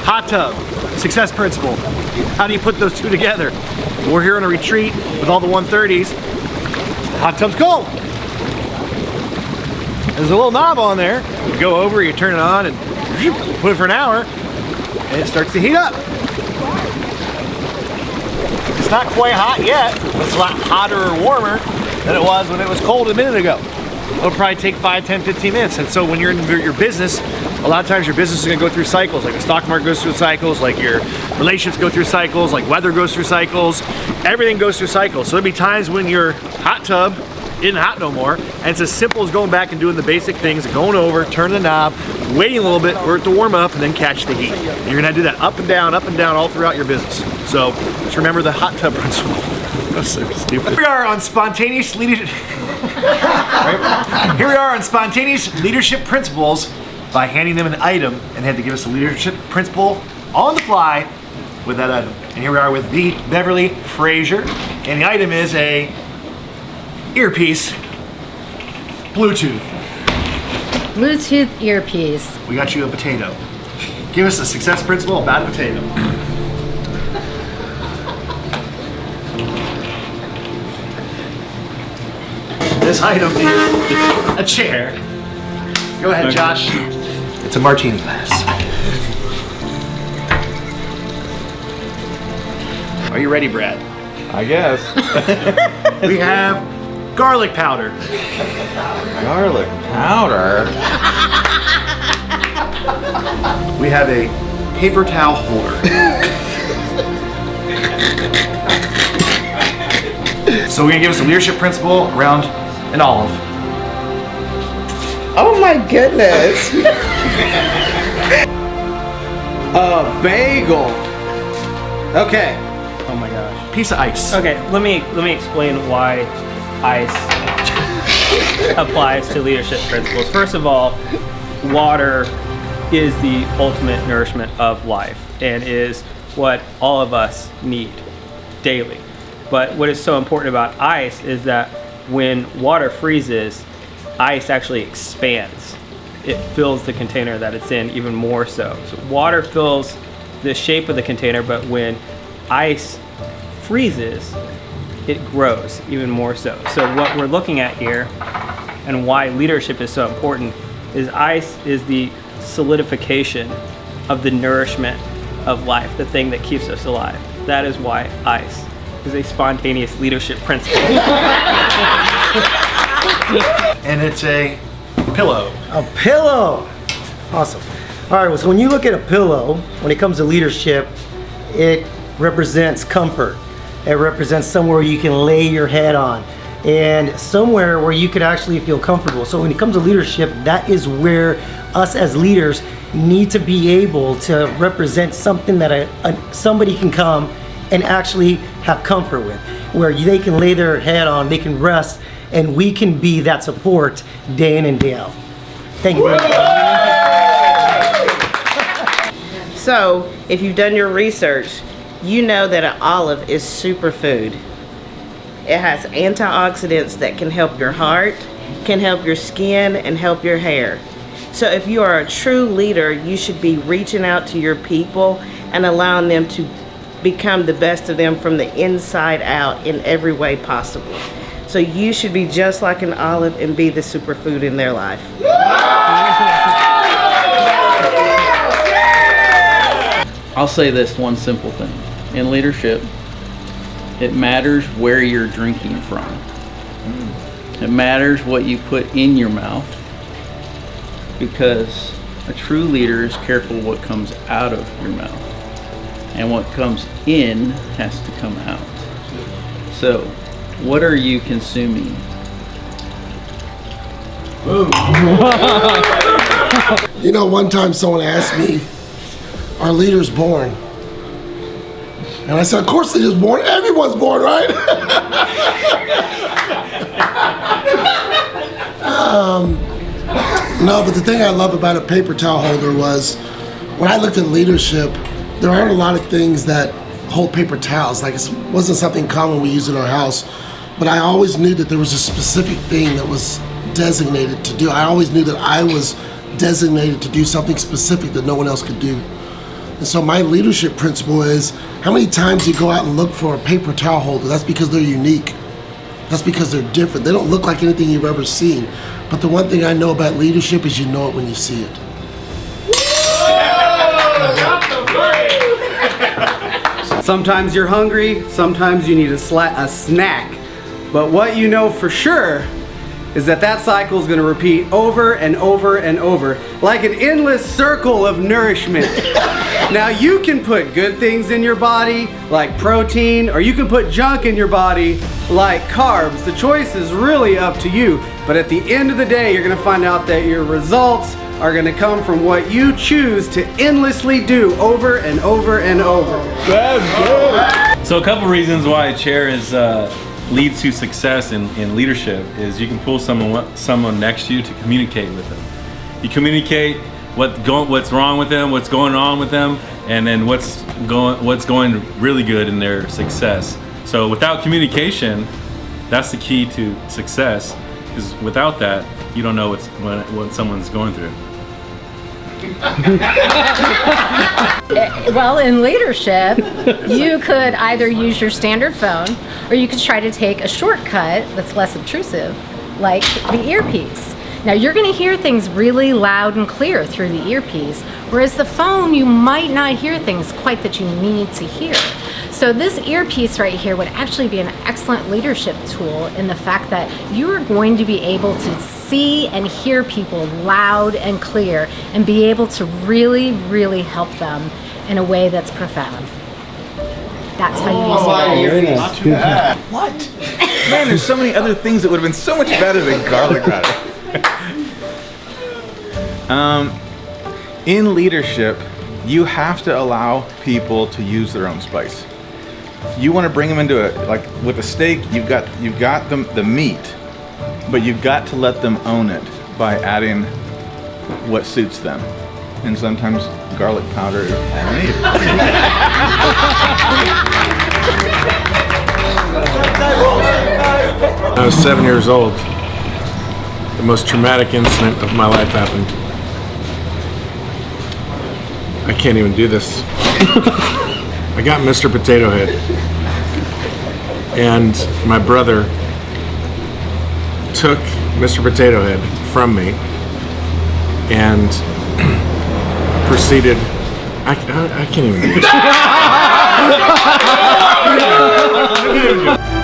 hot tub, success principle. How do you put those two together? We're here on a retreat with all the 130s. The hot tub's cold. There's a little knob on there. You go over, you turn it on, and put it for an hour, and it starts to heat up. It's not quite hot yet, but it's a lot hotter or warmer than it was when it was cold a minute ago. It'll probably take 5, 10, 15 minutes. And so when you're in your business, a lot of times your business is gonna go through cycles, like the stock market goes through cycles, like your relationships go through cycles, like weather goes through cycles, everything goes through cycles. So there'll be times when your hot tub isn't hot no more, and it's as simple as going back and doing the basic things, going over, turning the knob, waiting a little bit for it to warm up, and then catch the heat. And you're gonna do that up and down all throughout your business. So just remember the hot tub principle. That's so stupid. Here we are on spontaneous leadership. Here we are on spontaneous leadership principles by handing them an item, and they had to give us a leadership principle on the fly with that item. And here we are with the Beverly Frazier, and the item is a earpiece, Bluetooth. Bluetooth earpiece. We got you a potato. Give us a success principle about a potato. This item is a chair. Go ahead, Josh. It's a martini glass. Are you ready, Brad? I guess. We have garlic powder. Garlic powder? We have a paper towel holder. So we're gonna give us a leadership principle around an olive. Oh my goodness. A bagel. Okay. Oh my gosh. Piece of ice. Okay, let me explain why ice applies to leadership principles. First of all, water is the ultimate nourishment of life and is what all of us need daily. But what is so important about ice is that when water freezes, ice actually expands. It fills the container that it's in even more so. So water fills the shape of the container, but when ice freezes, it grows even more so. So what we're looking at here and why leadership is so important is ice is the solidification of the nourishment of life, the thing that keeps us alive. That is why ice is a spontaneous leadership principle. And it's a pillow. A pillow. Awesome. All right, well, so when you look at a pillow, when it comes to leadership, it represents comfort. It represents somewhere you can lay your head on and somewhere where you could actually feel comfortable. So when it comes to leadership, that is where us as leaders need to be able to represent something that somebody can come and actually have comfort with, where they can lay their head on, they can rest, and we can be that support day in and day out. Thank you very much. So, if you've done your research, you know that an olive is superfood. It has antioxidants that can help your heart, can help your skin, and help your hair. So if you are a true leader, you should be reaching out to your people and allowing them to become the best of them from the inside out in every way possible. So you should be just like an olive and be the superfood in their life. I'll say this one simple thing. In leadership, it matters where you're drinking from. It matters what you put in your mouth, because a true leader is careful what comes out of your mouth. And what comes in has to come out. So, what are you consuming? You know, one time someone asked me, are leaders born? And I said, of course they're just born. Everyone's born, right? No, but the thing I love about a paper towel holder was when I looked at leadership, there aren't a lot of things that hold paper towels. Like, it wasn't something common we used in our house, but I always knew that there was a specific thing that was designated to do. I always knew that I was designated to do something specific that no one else could do. And so my leadership principle is, how many times you go out and look for a paper towel holder? That's because they're unique. That's because they're different. They don't look like anything you've ever seen. But the one thing I know about leadership is you know it when you see it. Sometimes you're hungry, sometimes you need a snack. But what you know for sure is that cycle is going to repeat over and over and over, like an endless circle of nourishment. Now you can put good things in your body, like protein, or you can put junk in your body, like carbs. The choice is really up to you. But at the end of the day, you're going to find out that your results are going to come from what you choose to endlessly do over and over and over. So a couple reasons why a chair is leads to success in leadership is you can pull someone next to you to communicate with them. You communicate what's wrong with them, what's going on with them, and then what's going really good in their success. So without communication, that's the key to success, because without that, you don't know what someone's going through. Well, in leadership, you could either use your standard phone, or you could try to take a shortcut that's less obtrusive, like the earpiece. Now, you're going to hear things really loud and clear through the earpiece, whereas the phone, you might not hear things quite that you need to hear. So this earpiece right here would actually be an excellent leadership tool in the fact that you are going to be able to see and hear people loud and clear and be able to really, really help them in a way that's profound. That's how you use it. Not too bad. What? Man, there's so many other things that would have been so much better than garlic powder. In leadership, you have to allow people to use their own spice. You want to bring them into it, like with a steak, you've got the meat, but you've got to let them own it by adding what suits them. And sometimes garlic powder is all you need. I was 7 years old. The most traumatic incident of my life happened. I can't even do this. I got Mr. Potato Head, and my brother took Mr. Potato Head from me and proceeded. I can't even do this.